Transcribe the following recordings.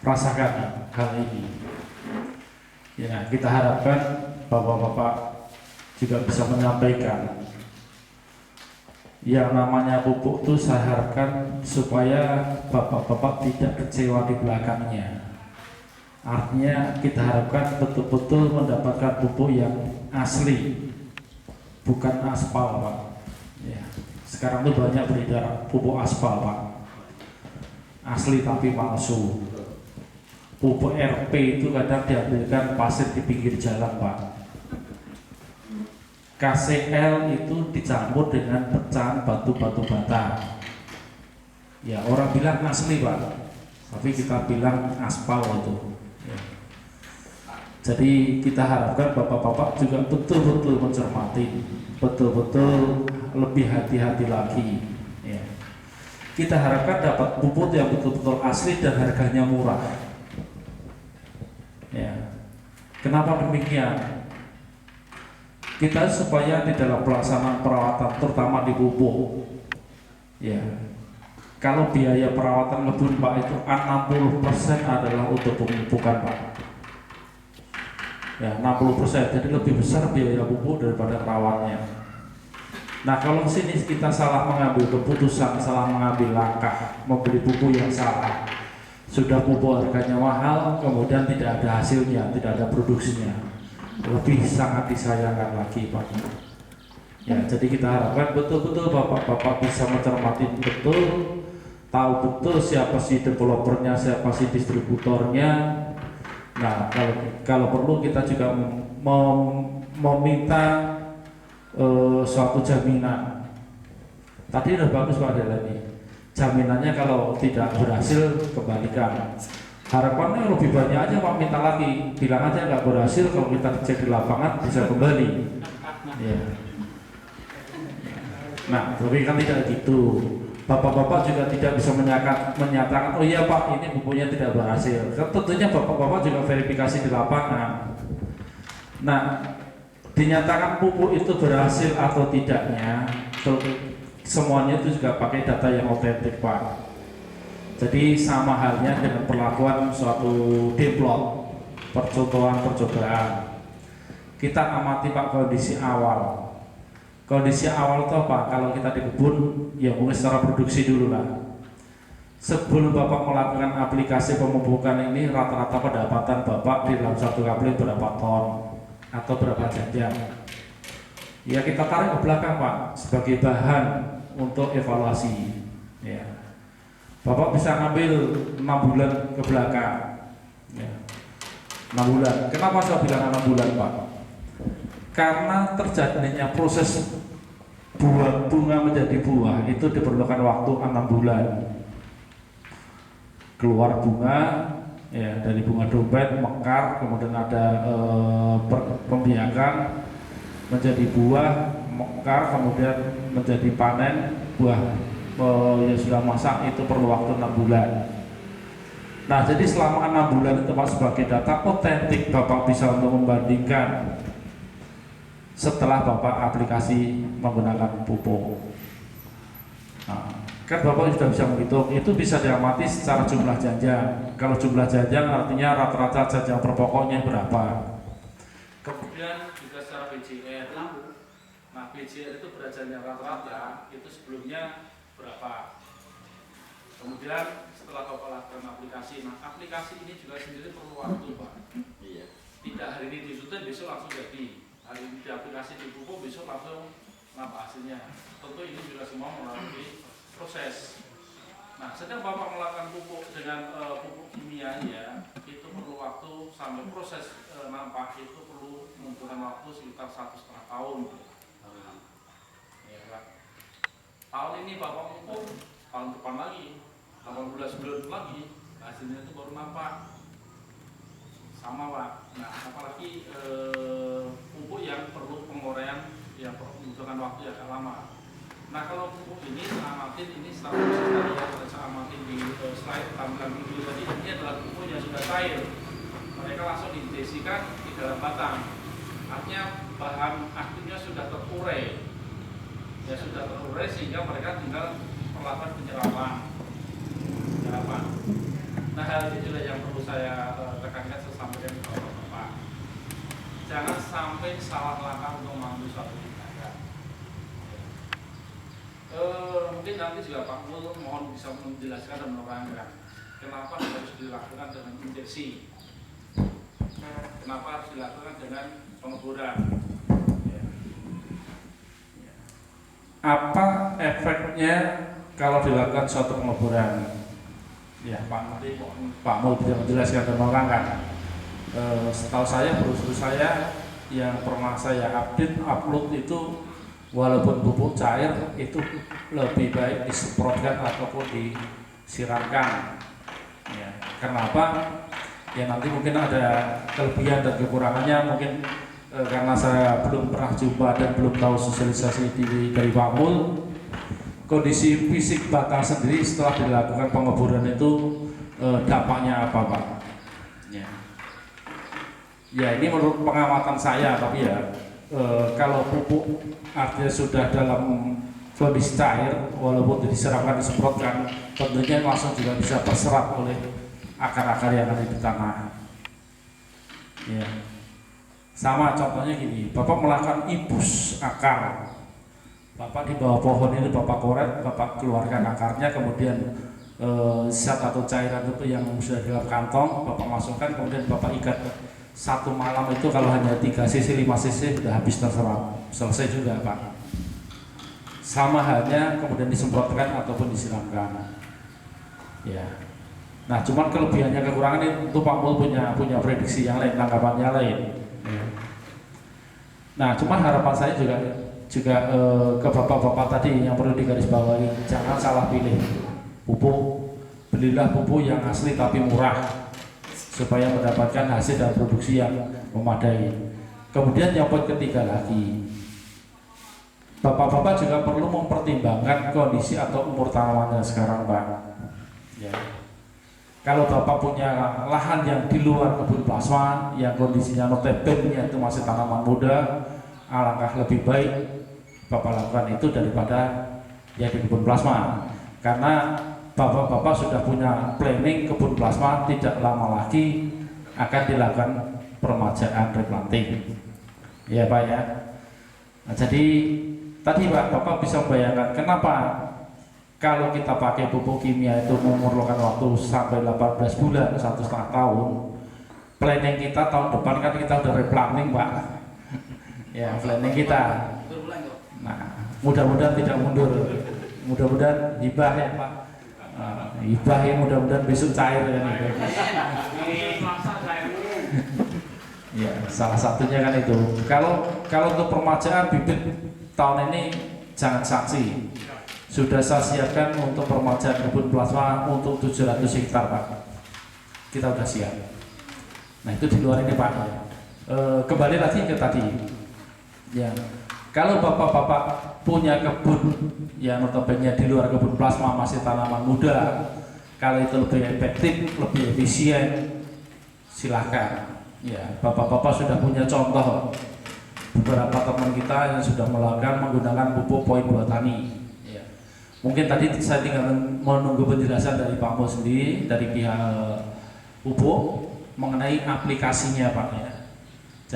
rasakan hal ini. Ya, kita harapkan Bapak-bapak juga bisa menyampaikan yang namanya pupuk itu. Saya harapkan supaya Bapak-bapak tidak kecewa di belakangnya. Artinya kita harapkan betul-betul mendapatkan pupuk yang asli, bukan aspal, Pak. Ya. Sekarang itu banyak beredar pupuk aspal, Pak, asli tapi palsu. Pupuk RP itu kadang diambilkan pasir di pinggir jalan, Pak. KCL itu dicampur dengan pecahan batu-batu bata. Ya, orang bilang asli, Pak, tapi kita bilang aspal itu. Ya. Jadi kita harapkan Bapak-bapak juga betul-betul mencermati, betul-betul lebih hati-hati lagi. Ya. Kita harapkan dapat pupuk yang betul-betul asli dan harganya murah. Ya. Kenapa demikian? Kita supaya di dalam pelaksanaan perawatan, terutama di pupuk, ya, kalau biaya perawatan kebun, Pak, itu 60% adalah untuk pemupukan, Pak. Ya, 60%, jadi lebih besar biaya pupuk daripada perawatnya. Nah, kalau sini kita salah mengambil keputusan, salah mengambil langkah, membeli pupuk yang salah, sudah pupuk harganya mahal, kemudian tidak ada hasilnya, tidak ada produksinya, lebih sangat disayangkan lagi, Pak. Ya, jadi kita harapkan betul-betul Bapak-bapak bisa mencermati betul, tahu betul siapa sih developernya, siapa sih distributornya. Nah, kalau perlu kita juga meminta suatu jaminan. Tadi udah bagus, Pak Delani. Jaminannya kalau tidak berhasil kembalikan. Harapannya lebih banyak aja, Pak, minta lagi. Bilang aja nggak berhasil, kalau kita cek di lapangan bisa kembali. Ya. Nah, tapi kan tidak gitu. Bapak-bapak juga tidak bisa menyatakan, oh iya, Pak, ini pupuknya tidak berhasil. Tentunya Bapak-bapak juga verifikasi di lapangan. Nah, dinyatakan pupuk itu berhasil atau tidaknya, semuanya itu juga pakai data yang otentik, Pak. Jadi sama halnya dengan perlakuan suatu demplot, percobaan. Kita amati, Pak, kondisi awal. Kondisi awal itu apa? Kalau kita di kebun, ya mungkin secara produksi dulu lah. Sebelum Bapak melakukan aplikasi pemupukan ini, rata-rata pendapatan Bapak di dalam satu kapling berapa ton atau berapa jajak? Ya kita tarik ke belakang, Pak, sebagai bahan untuk evaluasi. Ya. Bapak bisa ngambil 6 bulan ke belakang. Ya. 6 bulan. Kenapa saya bilang 6 bulan, Pak? Karena terjadinya proses bunga menjadi buah itu diperlukan waktu 6 bulan. Keluar bunga, ya, dari bunga dompet, mekar, kemudian ada pembiakan, menjadi buah, mekar, kemudian menjadi panen buah yang sudah masak, itu perlu waktu 6 bulan. Nah, jadi selama 6 bulan itu, Pak, sebagai data otentik Bapak bisa untuk membandingkan setelah Bapak aplikasi menggunakan pupuk. Nah, kan Bapak sudah bisa menghitung, itu bisa diamati secara jumlah janjang. Kalau jumlah janjang artinya rata-rata janjang per pokoknya berapa. Kemudian juga secara BJR. Nah, BJR itu berajannya rata-rata itu sebelumnya berapa. Kemudian setelah Bapak lakukan aplikasi, nah aplikasi ini juga sendiri perlu waktu, Pak. Iya. Tidak hari ini disusun besok langsung jadi. Hari ini diaplikasi di pupuk, besok langsung nampak hasilnya. Tentu ini juga semua melalui proses. Nah, setiap Bapak melakukan pupuk dengan pupuk kimia, ya, itu perlu waktu sampai proses nampak itu perlu membutuhkan waktu sekitar 1,5 tahun. Ya, Pak. Tahun ini Bapak pupuk, tahun depan lagi, 18 bulan lagi, hasilnya itu baru nampak. Sama, Pak. Nah, apalagi pupuk yang perlu penguraian yang membutuhkan waktu yang agak lama. Nah, kalau pupuk ini saya amatin, ini setelah tadi ya, saya amatin di slide tampilan video tadi, ini adalah pupuk yang sudah cair. Mereka langsung diinjeksikan di dalam batang. Artinya bahan aktifnya sudah terurai. Ya, sudah terurai sehingga mereka tinggal melakukan penyerapan. Nah, Nah, hal ini juga yang perlu saya tekankan sesampainya kepada Bapak. Jangan sampai salah langkah untuk mengambil suatu tindakan. Mungkin nanti juga Pak Mul mohon bisa menjelaskan dan menerangkan kenapa harus dilakukan dengan injeksi, kenapa harus dilakukan dengan pengeboran. Apa efeknya kalau dilakukan suatu pengeboran? Ya, nanti Pak Mul bisa menjelaskan dan menerangkan. Setahu saya, brosur saya yang pernah saya upload itu, walaupun pupuk cair itu lebih baik disemprotkan ataupun disiramkan. Ya, kenapa? Ya nanti mungkin ada kelebihan dan kekurangannya, mungkin karena saya belum pernah jumpa dan belum tahu sosialisasi dari Pak Mul. Kondisi fisik bakal sendiri setelah dilakukan pengeboran itu dampaknya apa Pak? Ya ini menurut pengamatan saya, tapi ya kalau pupuk artinya sudah dalam kondisi cair, walaupun disiramkan disemprotkan, tentunya langsung juga bisa terserap oleh akar-akar yang ada di tanah. Ya. Sama contohnya gini, Bapak melakukan ibus akar. Bapak di bawah pohon ini Bapak korek, Bapak keluarkan akarnya, kemudian zat atau cairan itu yang sudah di dalam kantong Bapak masukkan, kemudian Bapak ikat. Satu malam itu kalau hanya 3 cc 5 cc sudah habis terserap, selesai juga Pak. Sama halnya kemudian disemprotkan ataupun disiramkan. Ya. Nah, cuman kelebihannya kekurangan itu Pak Mul punya prediksi yang lain, tanggapannya lain. Ya. Nah, cuman harapan saya juga ke bapak-bapak tadi yang perlu digarisbawahi, jangan salah pilih pupuk. Belilah pupuk yang asli tapi murah supaya mendapatkan hasil dan produksi yang memadai. Kemudian yang poin ketiga lagi, bapak-bapak juga perlu mempertimbangkan kondisi atau umur tanamannya sekarang Pak. Ya. Kalau bapak punya lahan yang di luar kebun plasma yang kondisinya notabene itu masih tanaman muda, alangkah lebih baik Bapak lakukan itu daripada ya di kebun plasma, karena bapak-bapak sudah punya planning kebun plasma tidak lama lagi akan dilakukan permajaan replanting, ya Pak ya. Nah, jadi tadi Bapak bisa membayangkan kenapa kalau kita pakai pupuk kimia itu memerlukan waktu sampai 18 bulan, 1,5 tahun. Planning kita tahun depan kan kita udah replanting Pak. Ya planning kita. Nah, mudah-mudahan tidak mundur, mudah-mudahan hibah ya Pak, hibah ya, mudah-mudahan besok cair ya. Ya, salah satunya kan itu. Kalau untuk permajaan bibit tahun ini jangan sanksi. Sudah saya siapkan untuk permajaan kebun plasma untuk 700 hektar Pak. Kita udah siap. Nah itu di luar ini Pak. Kembali lagi ke tadi. Ya. Kalau bapak-bapak punya kebun yang notabene di luar kebun plasma masih tanaman muda, kalau itu lebih efektif, lebih efisien, silahkan. Ya, bapak-bapak sudah punya contoh beberapa teman kita yang sudah menggunakan pupuk poin 2 tani. Ya. Mungkin tadi saya tinggal menunggu penjelasan dari Pak Mo sendiri dari pihak pupuk mengenai aplikasinya Pak ya.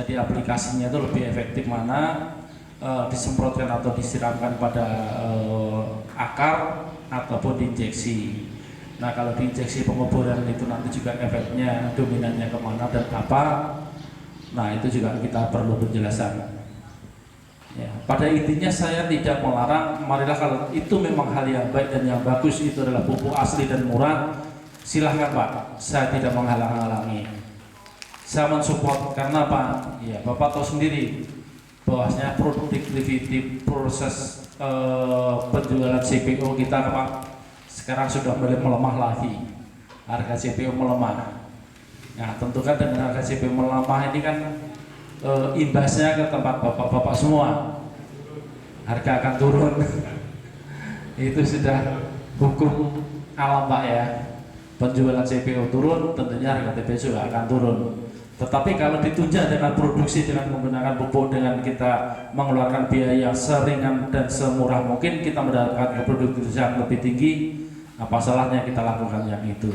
Jadi aplikasinya itu lebih efektif mana? Disemprotkan atau disiramkan pada akar ataupun diinjeksi. Nah kalau diinjeksi pengeboran itu nanti juga efeknya dominannya kemana dan apa. Nah itu juga kita perlu penjelasan ya. Pada intinya saya tidak melarang, marilah kalau itu memang hal yang baik dan yang bagus, itu adalah pupuk asli dan murah, silahkan Pak, saya tidak menghalang-halangi, saya mensupport. Karena Pak ya Bapak tahu sendiri bahwasanya productivity proses penjualan CPO kita Pak sekarang sudah mulai melemah lagi, harga CPO melemah. Nah tentu kan dengan harga CPO melemah ini kan imbasnya ke tempat bapak-bapak semua, harga akan turun. Itu sudah hukum alam Pak ya, penjualan CPO turun tentunya harga TBC juga akan turun. Tetapi kalau ditunjang dengan produksi dengan menggunakan pupuk, dengan kita mengeluarkan biaya seringan dan semurah mungkin, kita mendapatkan produktivitas yang lebih tinggi, apa salahnya kita lakukan yang itu.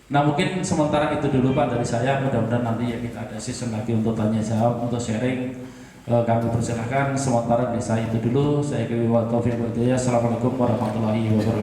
Nah mungkin sementara itu dulu Pak dari saya, mudah-mudahan nanti ya kita ada season lagi untuk tanya jawab, untuk sharing. Kami persilahkan sementara dari saya itu dulu. Saya Assalamualaikum warahmatullahi wabarakatuh.